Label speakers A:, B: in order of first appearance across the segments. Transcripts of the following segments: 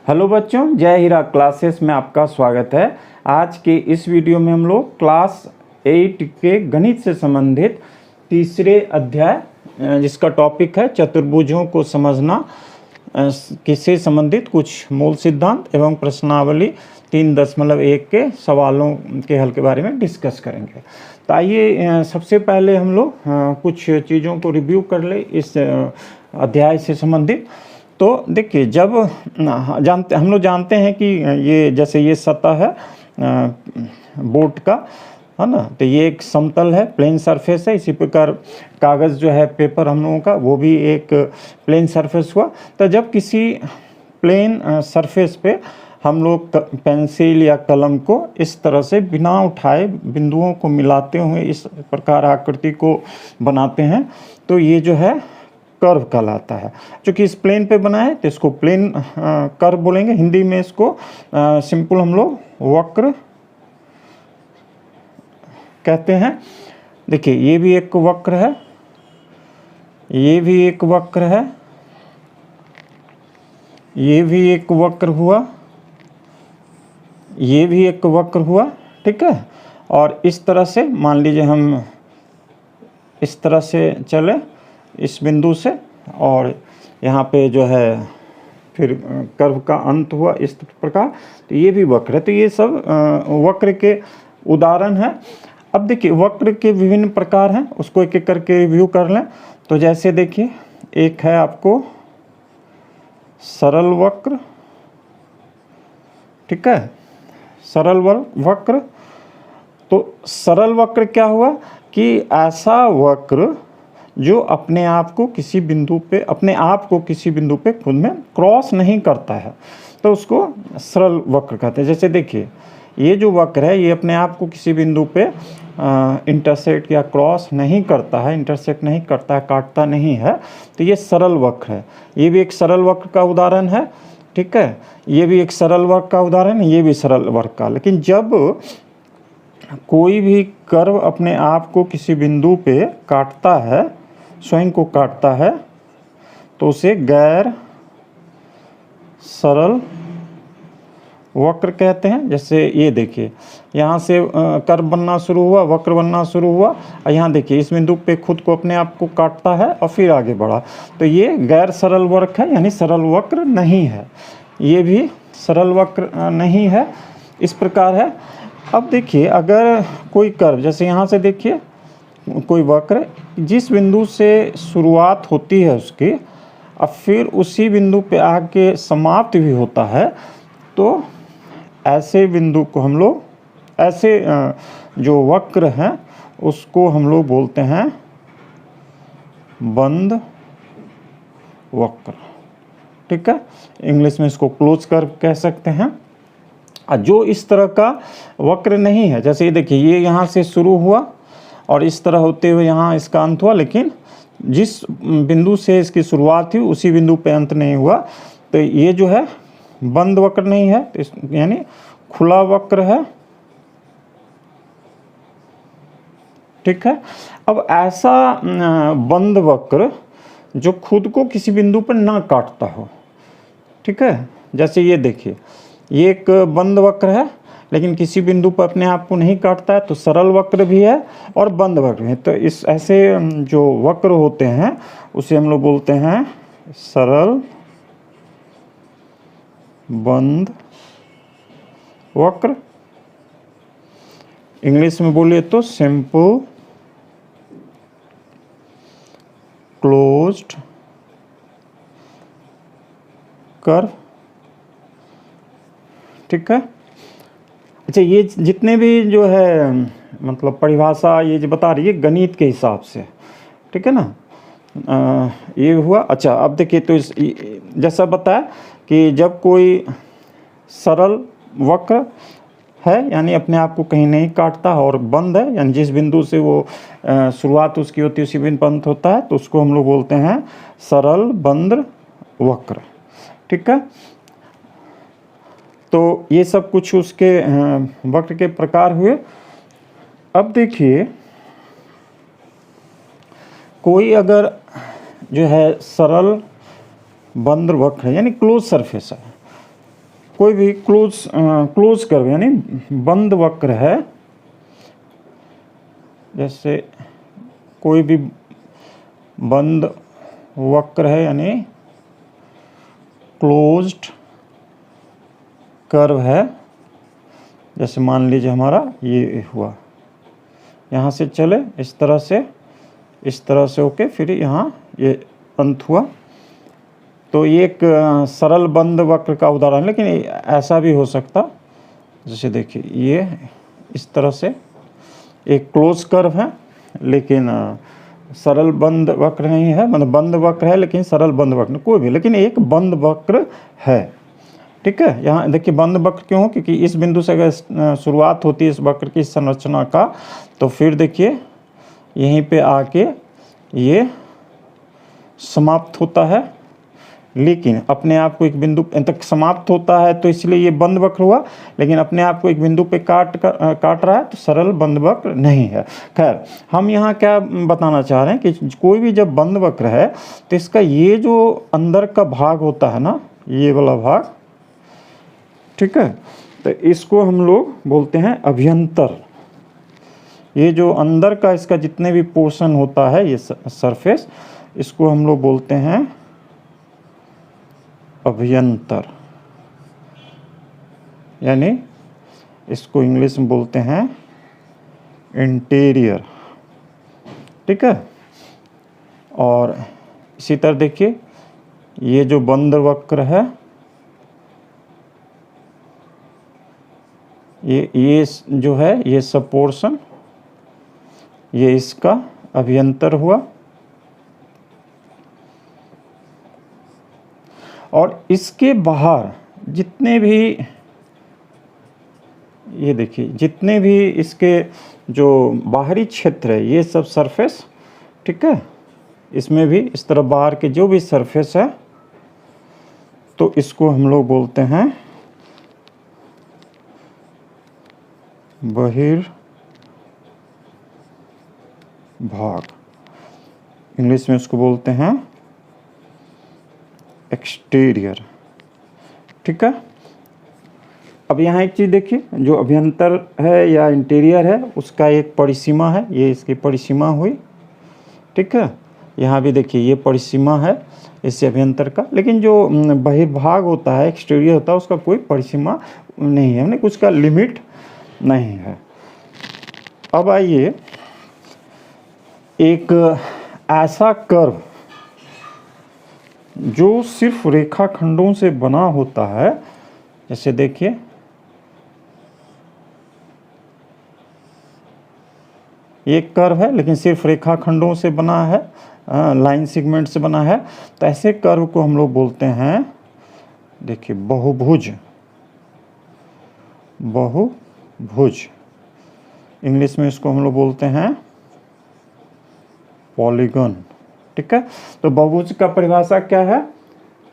A: Hello बच्चों, जय हीरा classes में आपका स्वागत है। आज के इस वीडियो में हम लोग क्लास 8 के गणित से संबंधित तीसरे अध्याय जिसका टॉपिक है चतुर्भुजों को समझना किससे संबंधित कुछ मूल सिद्धांत एवं प्रश्नावली 3.1 के सवालों के हल के बारे में डिस्कस करेंगे। तो आइए सबसे पहले हम लोग कुछ चीज़ों को रिव्यू कर ले इस अध्याय से संबंधित। तो देखिए, जब हम लोग जानते हैं कि ये जैसे ये सतह है बोर्ड का, है ना, तो ये एक समतल है, प्लेन सरफेस है। इसी प्रकार कागज़ जो है पेपर हम लोगों का, वो भी एक प्लेन सरफेस हुआ। तो जब किसी प्लेन सरफेस पे हम लोग पेंसिल या कलम को इस तरह से बिना उठाए बिंदुओं को मिलाते हुए इस प्रकार आकृति को बनाते हैं, तो ये जो है कर्व कहलाता है। चूँकि इस प्लेन पे बना है तो इसको प्लेन कर्व बोलेंगे। हिंदी में इसको सिंपल हम लोग वक्र कहते हैं। देखिए, ये भी एक वक्र है, ये भी एक वक्र है, ये भी एक वक्र हुआ, ये भी एक वक्र हुआ, ठीक है। और इस तरह से मान लीजिए हम इस तरह से चले इस बिंदु से, और यहाँ पे जो है फिर कर्व का अंत हुआ इस प्रकार, तो ये भी वक्र है। तो ये सब वक्र के उदाहरण है। अब देखिए, वक्र के विभिन्न प्रकार हैं, उसको एक एक करके रिव्यू कर लें। तो जैसे देखिए, एक है आपको सरल वक्र, ठीक है, सरल वक्र। तो सरल वक्र क्या हुआ कि ऐसा वक्र जो अपने आप को किसी बिंदु पे खुद में क्रॉस नहीं करता है, तो उसको सरल वक्र कहते हैं। जैसे देखिए, ये जो वक्र है ये अपने आप को किसी बिंदु पे इंटरसेक्ट या क्रॉस नहीं करता है, काटता नहीं है, तो ये सरल वक्र है। ये भी एक सरल वक्र का उदाहरण है, ठीक है। ये भी एक सरल वक्र का उदाहरण है, ये भी सरल वक्र का। लेकिन जब कोई भी कर्व अपने आप को किसी बिंदु पे काटता है, स्वयं को काटता है, तो उसे गैर सरल वक्र कहते हैं। जैसे ये देखिए, यहाँ से कर्व बनना शुरू हुआ, वक्र बनना शुरू हुआ, और यहाँ देखिए इस बिंदु पे खुद को अपने आप को काटता है और फिर आगे बढ़ा, तो ये गैर सरल वक्र है, यानी सरल वक्र नहीं है। ये भी सरल वक्र नहीं है, इस प्रकार है। अब देखिए, अगर कोई कर्व, जैसे यहाँ से देखिए कोई वक्र जिस बिंदु से शुरुआत होती है उसकी, अब फिर उसी बिंदु पे आके समाप्त भी होता है, तो ऐसे बिंदु को हम लोग, ऐसे जो वक्र हैं उसको हम लोग बोलते हैं बंद वक्र, ठीक है। इंग्लिश में इसको क्लोज कर्व कह सकते हैं। जो इस तरह का वक्र नहीं है, जैसे ये देखिए, ये यहाँ से शुरू हुआ और इस तरह होते हुए यहाँ इसका अंत हुआ, लेकिन जिस बिंदु से इसकी शुरुआत हुई उसी बिंदु पे अंत नहीं हुआ, तो ये जो है बंद वक्र नहीं है, यानी खुला वक्र है, ठीक है। अब ऐसा बंद वक्र जो खुद को किसी बिंदु पर ना काटता हो, ठीक है। जैसे ये देखिए, ये एक बंद वक्र है लेकिन किसी बिंदु पर अपने आप को नहीं काटता है, तो सरल वक्र भी है और बंद वक्र है। तो इस ऐसे जो वक्र होते हैं उसे हम लोग बोलते हैं सरल बंद वक्र। इंग्लिश में बोलिए तो सिंपल क्लोज्ड कर्व, ठीक है। अच्छा, ये जितने भी जो है मतलब परिभाषा ये जो बता रही है गणित के हिसाब से, ठीक है ना, ये हुआ। अच्छा, अब देखिए, तो जैसा बताया कि जब कोई सरल वक्र है, यानी अपने आप को कहीं नहीं काटता और बंद है, यानी जिस बिंदु से वो शुरुआत उसकी होती है उसी बिंदु पर अंत होता है, तो उसको हम लोग बोलते हैं सरल बंद वक्र, ठीक है। तो ये सब कुछ उसके वक्र के प्रकार हुए। अब देखिए, कोई अगर जो है सरल बंद वक्र है, यानी क्लोज सरफेस है, कोई भी क्लोज कर्व यानी बंद वक्र है, जैसे कोई भी बंद वक्र है यानी क्लोज्ड कर्व है, जैसे मान लीजिए हमारा ये हुआ, यहाँ से चले इस तरह से होके फिर यहाँ ये अंत हुआ, तो ये एक सरल बंद वक्र का उदाहरण है। लेकिन ऐसा भी हो सकता, जैसे देखिए ये इस तरह से एक क्लोज कर्व है लेकिन सरल बंद वक्र नहीं है, मतलब बंद वक्र है लेकिन सरल बंद वक्र कोई भी, लेकिन एक बंद वक्र है। ठीक है, यहाँ देखिए बंद वक्र क्यों हो, क्योंकि इस बिंदु से अगर शुरुआत होती है इस वक्र की संरचना का, तो फिर देखिए यहीं पे आके ये समाप्त होता है, लेकिन अपने आप को एक बिंदु तक समाप्त होता है तो इसलिए ये बंद वक्र हुआ, लेकिन अपने आप को एक बिंदु पे काट रहा है तो सरल बंद वक्र नहीं है। खैर, हम यहाँ क्या बताना चाह रहे हैं कि कोई भी जब बंद वक्र है तो इसका ये जो अंदर का भाग होता है ना, ये वाला भाग, ठीक है, तो इसको हम लोग बोलते हैं अभ्यंतर। ये जो अंदर का इसका जितने भी पोर्शन होता है, ये सरफेस, इसको हम लोग बोलते हैं अभ्यंतर, यानी इसको इंग्लिश में बोलते हैं इंटीरियर। ठीक है, और इसी तरह देखिए ये जो बंद वक्र है, ये जो है ये सब पोर्शन, ये इसका अभ्यंतर हुआ, और इसके बाहर जितने भी, ये देखिए जितने भी इसके जो बाहरी क्षेत्र है ये सब सरफेस, ठीक है, इसमें भी इस तरह बाहर के जो भी सरफेस है तो इसको हम लोग बोलते हैं बहिर्भाग, इंग्लिश में इसको बोलते हैं एक्सटीरियर। ठीक है, अब यहाँ एक चीज़ देखिए, जो अभ्यंतर है या इंटीरियर है उसका एक परिसीमा है, ये इसकी परिसीमा हुई। ठीक है, यहाँ भी देखिए ये परिसीमा है इससे अभ्यंतर का, लेकिन जो बहिर्भाग होता है, एक्सटीरियर होता है, उसका कोई परिसीमा नहीं है, यानी कुछ का लिमिट नहीं है। अब आइए एक ऐसा कर्व जो सिर्फ रेखाखंडों से बना होता है, जैसे देखिए एक कर्व है लेकिन सिर्फ रेखाखंडों से बना है, लाइन सेगमेंट से बना है, तो ऐसे कर्व को हम लोग बोलते हैं, देखिए बहुभुज। बहुभुज इंग्लिश में इसको हम लोग बोलते हैं पॉलीगन। ठीक है, तो बहुभुज का परिभाषा क्या है,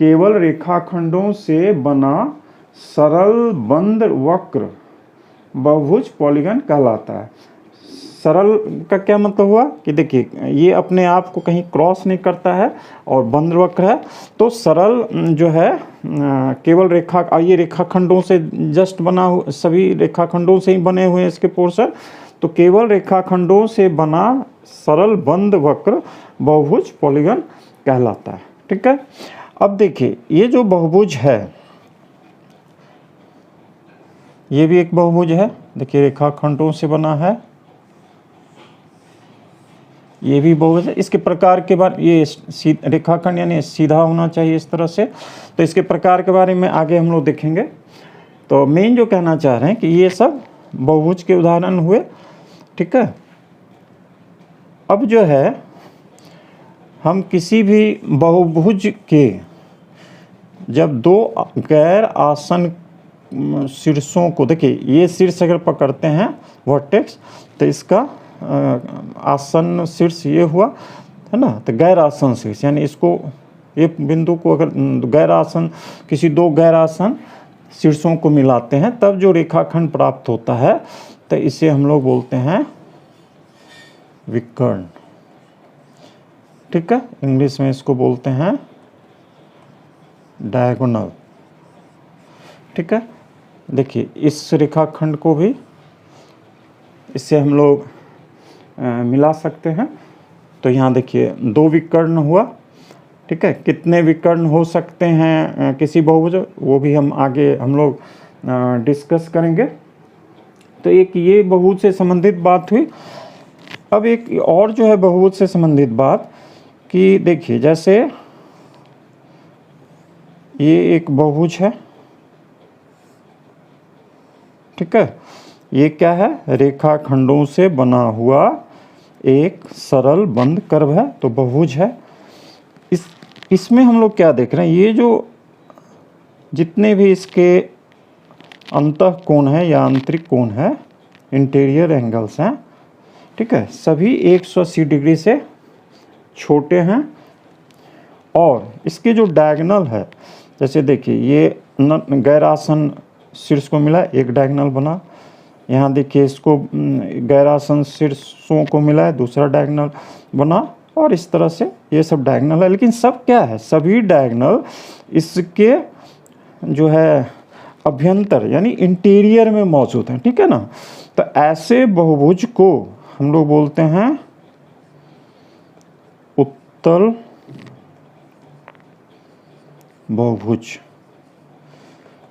A: केवल रेखाखंडों से बना सरल बंद वक्र बहुभुज पॉलीगन कहलाता है। सरल का क्या मतलब हुआ कि देखिए ये अपने आप को कहीं क्रॉस नहीं करता है और बंद वक्र है, तो सरल जो है केवल ये रेखाखंडों से जस्ट बना, सभी रेखाखंडों से ही बने हुए हैं इसके पोर्शन, तो केवल रेखाखंडों से बना सरल बंद वक्र बहुभुज पॉलीगन कहलाता है। ठीक है, अब देखिए ये जो बहुभुज है ये भी एक बहुभुज है, देखिए रेखाखंडों से बना है, ये भी बहुभुज है। इसके प्रकार के बारे, ये रेखाखंड यानी सीधा होना चाहिए इस तरह से, तो इसके प्रकार के बारे में आगे हम लोग देखेंगे। तो मेन जो कहना चाह रहे हैं कि ये सब बहुभुज के उदाहरण हुए। ठीक है, अब जो है हम किसी भी बहुभुज के जब दो गैर आसन शीर्षों को, देखिए ये शीर्ष अगर पकड़ते हैं वर्टेक्स, तो इसका आसन शीर्ष ये हुआ है ना, तो गैर आसन शीर्ष यानी इसको, ये बिंदु को अगर गैर आसन, किसी दो गैर आसन शीर्षों को मिलाते हैं तब जो रेखाखंड प्राप्त होता है, तो इसे हम लोग बोलते हैं विकर्ण। ठीक है, इंग्लिश में इसको बोलते हैं डायगोनल। ठीक है। देखिए इस रेखाखंड को भी इससे हम लोग मिला सकते हैं। तो यहाँ देखिए 2 विकर्ण हुआ, ठीक है। कितने विकर्ण हो सकते हैं किसी बहुभुज, वो भी हम आगे हम लोग डिस्कस करेंगे। तो एक ये बहुभुज से संबंधित बात हुई। अब एक और जो है बहुभुज से संबंधित बात कि देखिए जैसे ये एक बहुभुज है, ठीक है। ये क्या है, रेखाखंडों से बना हुआ एक सरल बंद कर्व है, तो बहुभुज है। इसमें हम लोग क्या देख रहे हैं, ये जो जितने भी इसके अंतः कोण है या आंतरिक कोण है, इंटीरियर एंगल्स हैं, ठीक है, सभी 180 डिग्री से छोटे हैं। और इसके जो डायगोनल है, जैसे देखिए ये गैर आसन शीर्ष को मिला, एक डायगोनल बना। यहाँ देखिए इसको गैर आसन शीर्षों को मिला है, दूसरा डायगोनल बना। और इस तरह से ये सब डायगोनल है, लेकिन सब क्या है, सभी डायगोनल इसके जो है अभ्यंतर यानी इंटीरियर में मौजूद हैं, ठीक है ना। तो ऐसे बहुभुज को हम लोग बोलते हैं उत्तल बहुभुज।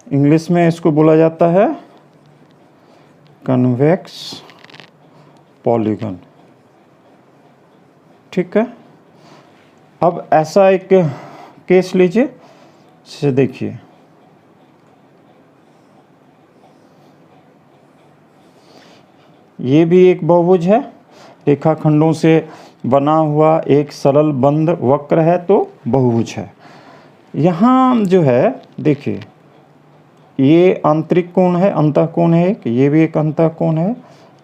A: इंग्लिश में इसको बोला जाता है कन्वेक्स पॉलीगन, ठीक है। अब ऐसा एक केस लीजिए, से देखिए ये भी एक बहुभुज है, रेखाखंडों से बना हुआ एक सरल बंद वक्र है, तो बहुभुज है। यहाँ जो है देखिए ये आंतरिक कोण है, अंतः कोण है एक, ये भी एक अंतः कोण है,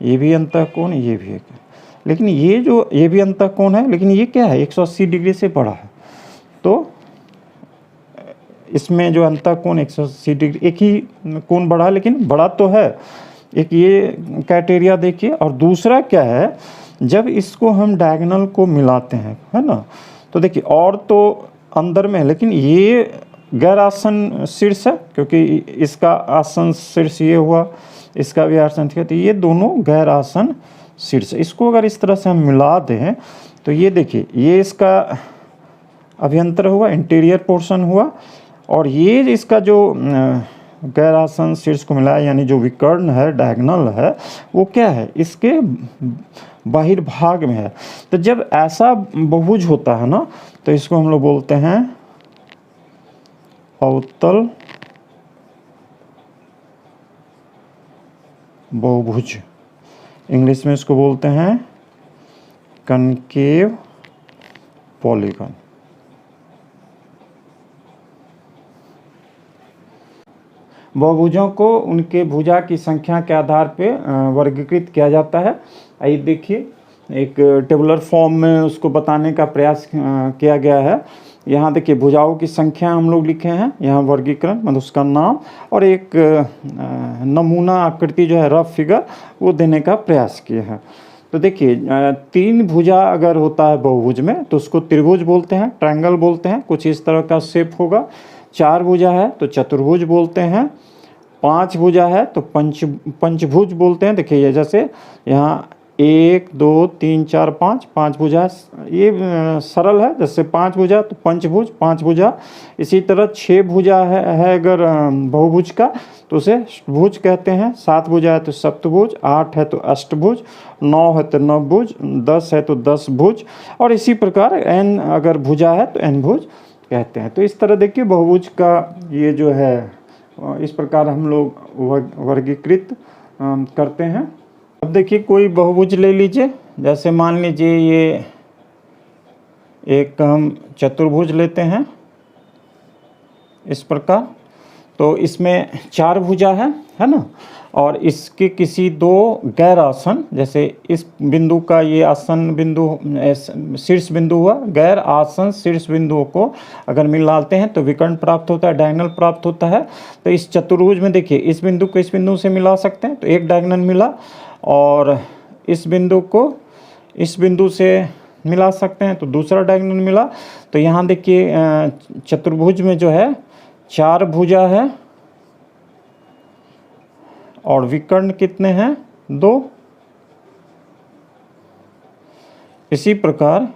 A: ये भी अंतः कोण, ये भी एक है। लेकिन ये भी अंतः कोण है, लेकिन ये क्या है, 180 डिग्री से बड़ा है। तो इसमें जो अंतः कोण 180 डिग्री, एक ही कोण बड़ा है, लेकिन बड़ा तो है। एक ये क्राइटेरिया देखिए। और दूसरा क्या है, जब इसको हम डायगोनल को मिलाते हैं, है ना, तो देखिए और तो अंदर में है, लेकिन ये गैर आसन शीर्ष है, क्योंकि इसका आसन शीर्ष ये हुआ, इसका भी आसन शीर्ष, तो ये दोनों गैर आसन शीर्ष। इसको अगर इस तरह से हम मिला दें तो ये देखिए ये इसका अभ्यंतर हुआ, इंटीरियर पोर्शन हुआ। और ये इसका जो गैर आसन शीर्ष को मिला है, यानी जो विकर्ण है, डायगोनल है, वो क्या है, इसके बाहिर भाग में है। तो जब ऐसा बहुभुज होता है ना, तो इसको हम लोग बोलते हैं अवतल बहुभुज। इंग्लिश में इसको बोलते हैं कनकेव पॉलीगन। बहुभुजों को उनके भुजा की संख्या के आधार पे वर्गीकृत किया जाता है। आइए देखिए, एक टेबुलर फॉर्म में उसको बताने का प्रयास किया गया है। यहाँ देखिए भुजाओं की संख्या हम लोग लिखे हैं, यहाँ वर्गीकरण मतलब उसका नाम, और एक नमूना आकृति जो है रफ फिगर वो देने का प्रयास किए हैं। तो देखिए 3 भुजा अगर होता है बहुभुज में तो उसको त्रिभुज बोलते हैं, ट्रायंगल बोलते हैं, कुछ इस तरह का शेप होगा। 4 भुजा है तो चतुर्भुज बोलते हैं। 5 भुजा है तो पंचभुज बोलते हैं। देखिए जैसे यहाँ 1 2 3 4 5 भुजा, ये सरल है। जैसे 5 भुजा तो पंचभुज, 5 भुजा। इसी तरह 6 भुजा है अगर बहुभुज का तो उसे भुज कहते हैं। 7 भुजा है तो सप्तभुज, 8 है तो अष्टभुज, 9 है तो नवभुज, 10 है तो 10 भुज, और इसी प्रकार n अगर भुजा है तो n भुज कहते हैं। तो इस तरह देखिए बहुभुज का ये जो है इस प्रकार हम लोग वर्गीकृत करते हैं। अब देखिए कोई बहुभुज ले लीजिए, जैसे मान लीजिए ये एक हम चतुर्भुज लेते हैं इस प्रकार। तो इसमें 4 भुजा है ना, और इसके किसी 2 गैर आसन, जैसे इस बिंदु का ये आसन बिंदु शीर्ष बिंदु हुआ, गैर आसन शीर्ष बिंदुओं को अगर मिलाते हैं तो विकर्ण प्राप्त होता है, डायगोनल प्राप्त होता है। तो इस चतुर्भुज में देखिए इस बिंदु को इस बिंदु से मिला सकते हैं तो एक डायगोनल मिला, और इस बिंदु को इस बिंदु से मिला सकते हैं तो दूसरा डायगोनल मिला। तो यहाँ देखिए चतुर्भुज में जो है 4 भुजा है, और विकर्ण कितने हैं? 2। इसी प्रकार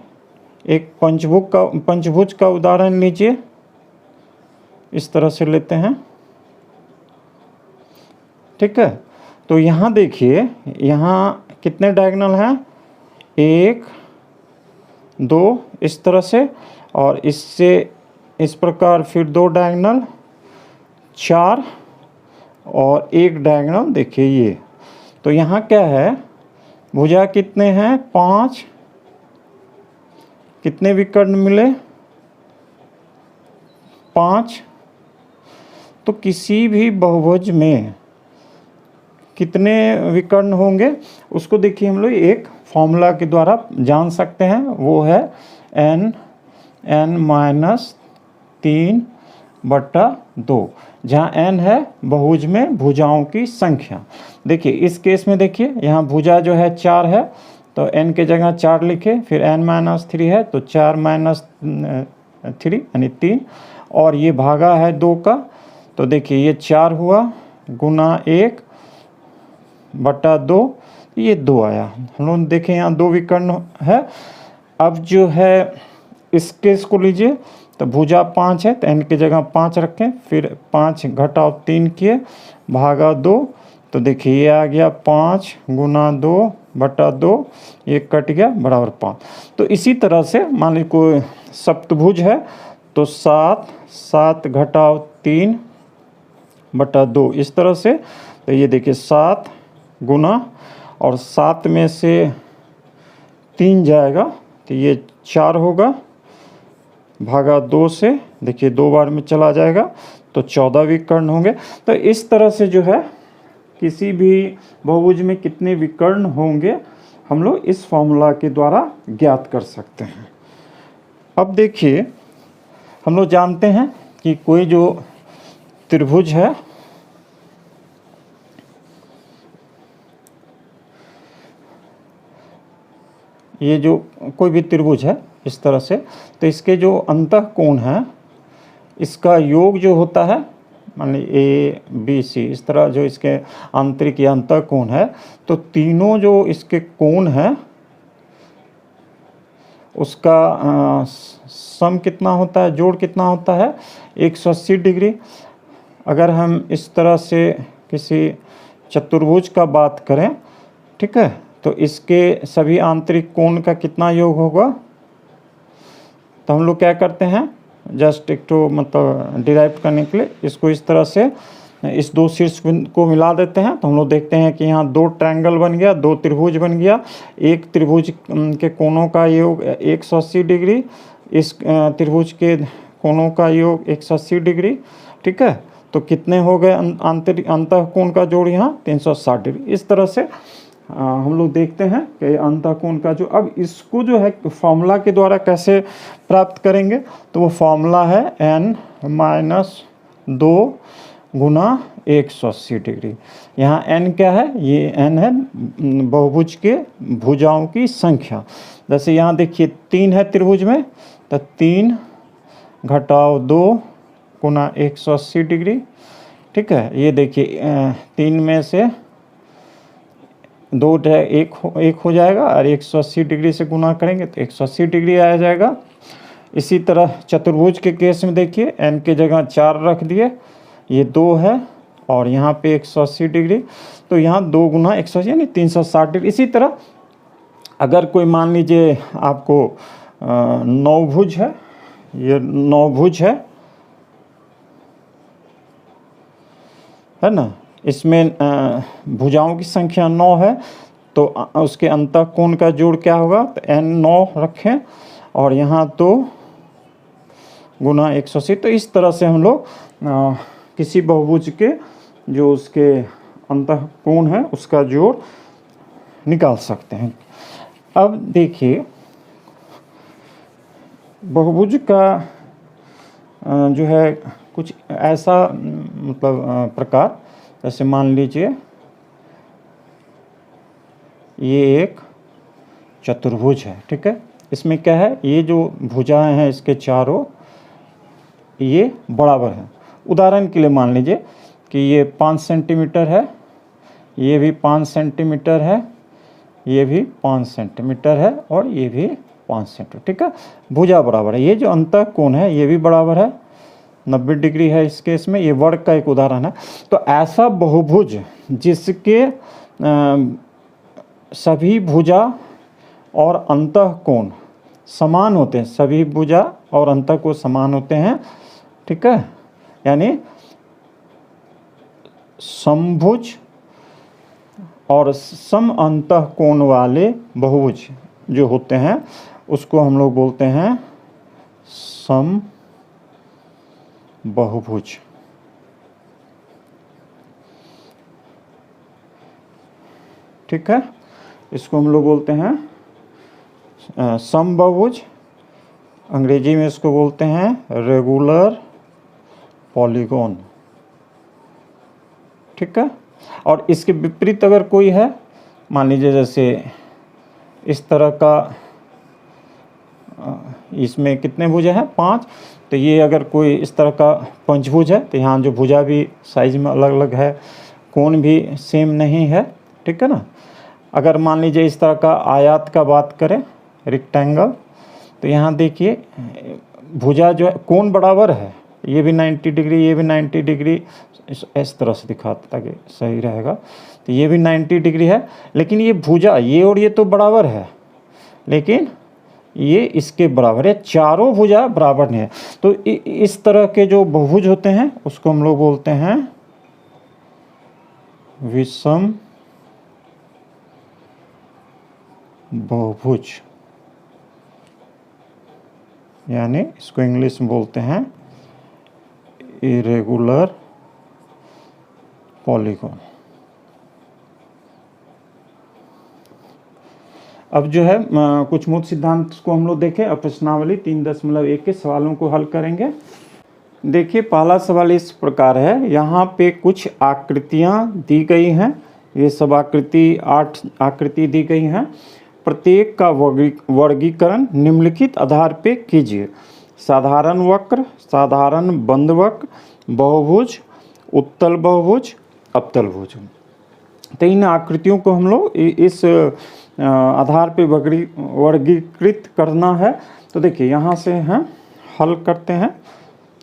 A: एक पंचभुज का उदाहरण लीजिए, इस तरह से लेते हैं, ठीक है। तो यहाँ देखिए, यहाँ कितने डायगोनल हैं? 1 2 इस तरह से, और इससे इस प्रकार फिर 2 डायगोनल, 4 और 1 डायगोनल। देखिए ये, तो यहाँ क्या है? भुजा कितने हैं? 5। कितने विकर्ण मिले? 5। तो किसी भी बहुभुज में कितने विकर्ण होंगे उसको देखिए हम लोग एक फॉर्मूला के द्वारा जान सकते हैं, वो है n-3/2, जहाँ n है बहुभुज में भुजाओं की संख्या। देखिए इस केस में देखिए, यहाँ भुजा जो है 4 है, तो n के जगह 4 लिखे, फिर n-3 है तो 4 - 3 यानी 3, और ये भागा है 2 का, तो देखिए ये 4 हुआ गुना 1/2, ये 2 आया। हम लोग देखें यहाँ 2 विकर्ण है। अब जो है इस केस को लीजिए, तो भुजा 5 है तो n की जगह 5 रखें, फिर 5 घटाओ 3 किए, भागा 2, तो देखिए ये आ गया 5 गुना 2/2, ये कट गया बराबर 5। तो इसी तरह से मान लीजिए कोई सप्तभुज है तो 7 घटाओ 3/2 इस तरह से, तो ये देखिए 7 गुना, और 7 में से 3 जाएगा तो ये 4 होगा, भागा 2 से, देखिए 2 बार में चला जाएगा तो 14 विकर्ण होंगे। तो इस तरह से जो है किसी भी बहुभुज में कितने विकर्ण होंगे हम लोग इस फॉर्मूला के द्वारा ज्ञात कर सकते हैं। अब देखिए हम लोग जानते हैं कि कोई जो त्रिभुज है, ये जो कोई भी त्रिभुज है इस तरह से, तो इसके जो अंतःकोण है इसका योग जो होता है, मान लीजिए ABC, इस तरह जो इसके आंतरिक या अंतःकोण है, तो तीनों जो इसके कोण है उसका सम कितना होता है, जोड़ कितना होता है? 180 डिग्री। अगर हम इस तरह से किसी चतुर्भुज का बात करें, ठीक है, तो इसके सभी आंतरिक कोण का कितना योग होगा? तो हम लोग क्या करते हैं, जस्ट एक तो मतलब डिराइव करने के लिए इसको इस तरह से इस 2 शीर्ष को मिला देते हैं, तो हम लोग देखते हैं कि यहाँ 2 ट्रायंगल बन गया, 2 त्रिभुज बन गया। एक त्रिभुज के कोणों का योग 180 डिग्री, इस त्रिभुज के कोणों का योग 180 डिग्री, ठीक है। तो कितने हो गए आंतरिक अंतःकोण का जोड़? यहाँ 360 डिग्री। इस तरह से हम लोग देखते हैं कि अंतःकोण का जो, अब इसको जो है फॉर्मूला के द्वारा कैसे प्राप्त करेंगे, तो वो फॉर्मूला है n-2 गुना 180 डिग्री। यहाँ n क्या है? ये n है बहुभुज के भुजाओं की संख्या। जैसे यहाँ देखिए 3 है त्रिभुज में, तो 3 घटाओ 2 गुना 180 डिग्री, ठीक है। ये देखिए 3 में से 2 एक हो जाएगा, और 180 डिग्री से गुना करेंगे तो 180 डिग्री आ जाएगा। इसी तरह चतुर्भुज के केस में देखिए n के जगह 4 रख दिए, ये 2 है, और यहाँ पे 180 डिग्री, तो यहाँ 2 गुना 180 यानी 360 डिग्री। इसी तरह अगर कोई मान लीजिए आपको नौभुज है, ये नौभुज है ना, इसमें भुजाओं की संख्या 9 है, तो उसके अंतःकोण का जोड़ क्या होगा? तो n9 रखें, और यहाँ 2 गुना 180। तो इस तरह से हम लोग किसी बहुभुज के जो उसके अंतःकोण है उसका जोड़ निकाल सकते हैं। अब देखिए बहुभुज का जो है कुछ ऐसा मतलब प्रकार, जैसे मान लीजिए ये एक चतुर्भुज है, ठीक है। इसमें क्या है, ये जो भुजाएं हैं इसके चारों ये बराबर है। उदाहरण के लिए मान लीजिए कि ये 5 सेंटीमीटर है ये भी 5 सेंटीमीटर है, ये भी 5 सेंटीमीटर है और ये भी 5 सेंटीमीटर, ठीक है। भुजा बराबर है। ये जो अंतःकोण है ये भी बराबर है, 90 डिग्री है इस केस में। ये वर्ग का एक उदाहरण है। तो ऐसा बहुभुज जिसके सभी भुजा और अंतःकोण समान होते हैं, सभी भुजा और अंतःकोण समान होते हैं, ठीक है, यानी समभुज और सम अंतःकोण वाले बहुभुज जो होते हैं उसको हम लोग बोलते हैं सम बहुभुज। ठीक है, इसको हम लोग बोलते हैं समबहुभुज। अंग्रेजी में इसको बोलते हैं रेगुलर पॉलीगॉन। ठीक है, और इसके विपरीत अगर कोई है, मान लीजिए जैसे इस तरह का, इसमें कितने भुजा हैं? 5। तो ये अगर कोई इस तरह का पंचभुज है तो यहाँ जो भुजा भी साइज में अलग अलग है, कोण भी सेम नहीं है, ठीक है ना। अगर मान लीजिए इस तरह का आयत का बात करें, रेक्टेंगल, तो यहाँ देखिए भुजा जो है कोण बराबर है, ये भी 90 डिग्री, ये भी 90 डिग्री, इस तरह से दिखाता ताकि सही रहेगा। तो ये भी 90 डिग्री है, लेकिन ये भुजा ये और ये तो बराबर है, लेकिन ये इसके बराबर है, चारों भुजा बराबर नहीं है। तो इस तरह के जो बहुभुज होते हैं उसको हम लोग बोलते हैं विषम बहुभुज, यानी इसको इंग्लिश में बोलते हैं इरेगुलर पॉलीगॉन। अब जो है कुछ मूल सिद्धांत को हम लोग देखें और प्रश्नावली 3.1 के सवालों को हल करेंगे। देखिए पहला सवाल इस प्रकार है, यहाँ पे कुछ आकृतियाँ दी गई हैं, ये सब आकृति 8 आकृति दी गई हैं। प्रत्येक का वर्गीकरण निम्नलिखित आधार पे कीजिए। साधारण वक्र, साधारण बंद वक्र, बहुभुज, उत्तल बहुभुज, अवतल भुज। तो इन आकृतियों को हम लोग इस आधार पे वर्गीकृत करना है। तो देखिए यहाँ से हैं हल करते हैं,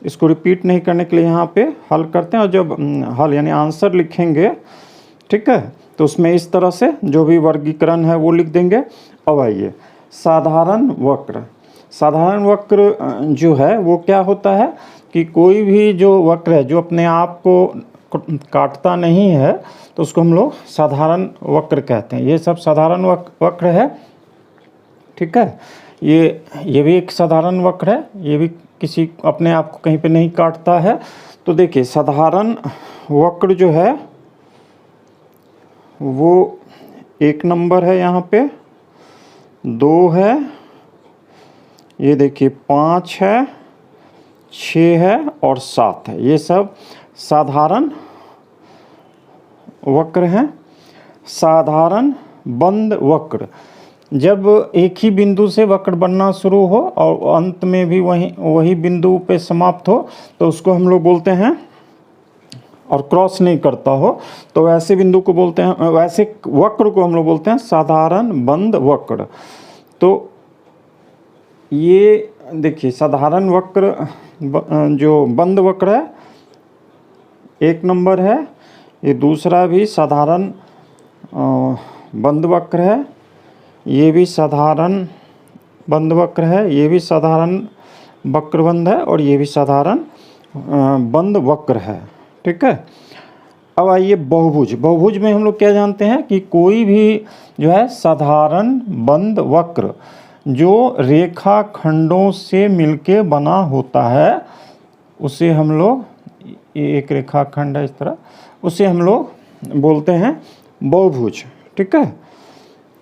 A: इसको रिपीट नहीं करने के लिए यहाँ पे हल करते हैं, और जब हल यानी आंसर लिखेंगे, ठीक है, तो उसमें इस तरह से जो भी वर्गीकरण है वो लिख देंगे। अब आइए साधारण वक्र। साधारण वक्र जो है वो क्या होता है कि कोई भी जो वक्र है जो अपने आप को काटता नहीं है तो उसको हम लोग साधारण वक्र कहते हैं। ये सब साधारण वक्र है, ठीक है। ये भी एक साधारण वक्र है, ये भी किसी अपने आप को कहीं पे नहीं काटता है। तो देखिए साधारण वक्र जो है वो 1 नंबर है, यहाँ पे 2 है, ये देखिए 5 है, 6 है और 7 है। ये सब साधारण वक्र हैं। साधारण बंद वक्र, जब एक ही बिंदु से वक्र बनना शुरू हो और अंत में भी वही बिंदु पे समाप्त हो तो उसको हम लोग बोलते हैं, और क्रॉस नहीं करता हो तो वैसे बिंदु को बोलते हैं, वैसे वक्र को हम लोग बोलते हैं साधारण बंद वक्र। तो ये देखिए साधारण वक्र जो बंद वक्र है 1 नंबर है, ये दूसरा भी साधारण बंद वक्र है, ये भी साधारण बंद वक्र है, ये भी साधारण वक्रबंध है और ये भी साधारण बंद वक्र है, ठीक है। अब आइए बहुभुज। बहुभुज में हम लोग क्या जानते हैं कि कोई भी जो है साधारण बंद वक्र जो रेखाखंडों से मिलके बना होता है उसे हम लोग, ये एक रेखाखंड है इस तरह, उसे हम लोग बोलते हैं बहुभुज, ठीक है।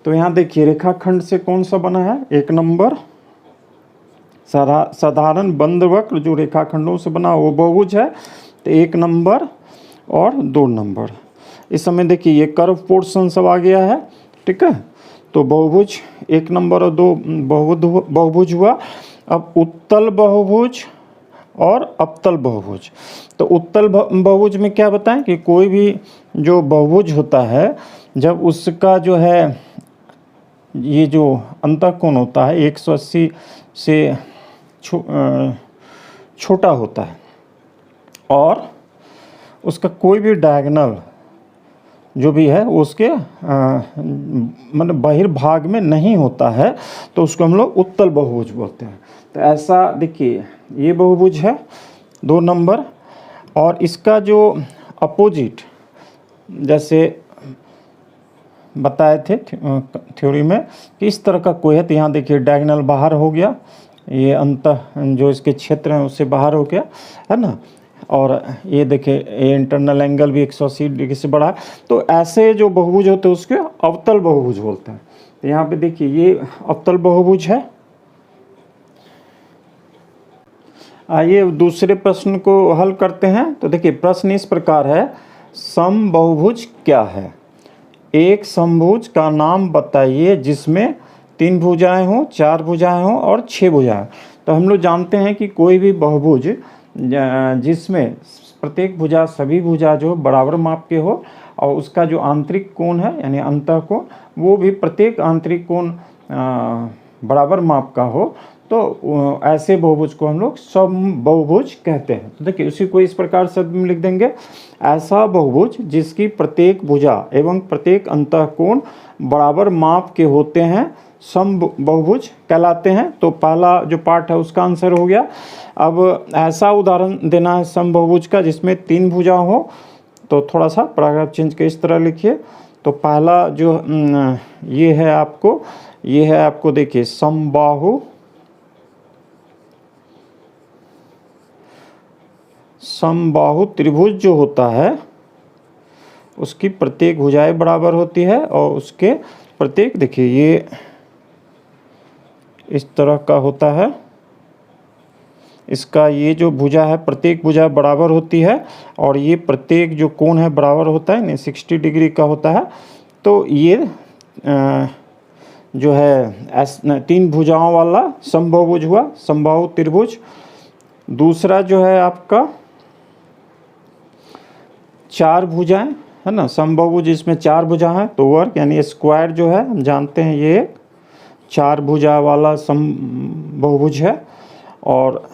A: तो यहाँ देखिए रेखाखंड से कौन सा बना है? 1 नंबर साधारण बंद वक्र जो रेखाखंडों से बना वो बहुभुज है। तो 1 नंबर और 2 नंबर। इस समय देखिए ये कर्व पोर्शन सब आ गया है, ठीक है। तो बहुभुज 1 नंबर और 2 बहुभुज हुआ। अब उत्तल बहुभुज और अवतल बहुभुज। तो उत्तल बहुभुज में क्या बताएं कि कोई भी जो बहुभुज होता है जब उसका जो है ये जो अंतःकोण होता है 180 से छोटा होता है और उसका कोई भी डायगोनल जो भी है उसके मतलब बहिर्भाग में नहीं होता है तो उसको हम लोग उत्तल बहुभुज बोलते हैं। तो ऐसा देखिए ये बहुभुज है 2 नंबर, और इसका जो अपोजिट जैसे बताए थे थ्योरी में कि इस तरह का कोई है, तो यहाँ देखिए डायगोनल बाहर हो गया, ये अंतः जो इसके क्षेत्र हैं उससे बाहर हो गया है ना, और ये देखिए ये इंटरनल एंगल भी 180 डिग्री से बढ़ा। तो ऐसे जो बहुभुज होते हैं उसके अवतल बहुभुज बोलते हैं। तो यहाँ पे देखिए ये अवतल बहुभुज है। आइए दूसरे प्रश्न को हल करते हैं। तो देखिए प्रश्न इस प्रकार है, समबहुभुज क्या है? एक समभुज का नाम बताइए जिसमें 3 भुजाएं हों, 4 भुजाएं हों और 6 भुजाएं। तो हम लोग जानते हैं कि कोई भी बहुभुज जिसमें प्रत्येक भुजा सभी भुजा जो बराबर माप के हो और उसका जो आंतरिक कोण है यानी अंतःकोण वो भी प्रत्येक आंतरिक कोण बराबर माप का हो, तो ऐसे बहुभुज को हम लोग समबहुभुज कहते हैं। तो देखिए उसी को इस प्रकार शब्द में लिख देंगे, ऐसा बहुभुज जिसकी प्रत्येक भुजा एवं प्रत्येक अंतःकोण बराबर माप के होते हैं समबहुभुज कहलाते हैं। तो पहला जो पार्ट है उसका आंसर हो गया। अब ऐसा उदाहरण देना है समबहुभुज का जिसमें 3 भुजा हो, तो थोड़ा सा पैराग्राफ चेंज के इस तरह लिखिए। तो पहला जो ये है आपको देखिए समबाहु त्रिभुज जो होता है उसकी प्रत्येक भुजाएं बराबर होती है और उसके प्रत्येक देखिए ये इस तरह का होता है, इसका ये जो भुजा है प्रत्येक भुजा बराबर होती है और ये प्रत्येक जो कोण है बराबर होता है, 60 डिग्री का होता है। तो ये जो है 3 भुजाओं वाला समबहुभुज हुआ, समबाहु त्रिभुज। दूसरा जो है आपका 4 भुजाएं है ना, समबहुभुज इसमें 4 भुजा है तो वर्ग यानी स्क्वायर जो है हम जानते हैं ये 4 भुजा वाला समबहुभुज है। और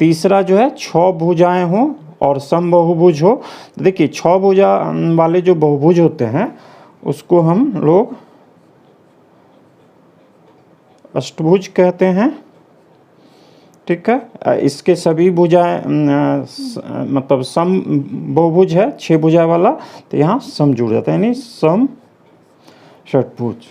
A: तीसरा जो है 6 भुजाएं हों और समबहुभुज हो। तो देखिए 6 भुजा वाले जो बहुभुज होते हैं उसको हम लोग अष्टभुज कहते हैं, ठीक है। इसके सभी भुजाएं मतलब सम बहुभुज है 6 भुजा वाला, तो यहाँ सम जुड़ जाता है यानी सम षटभुज।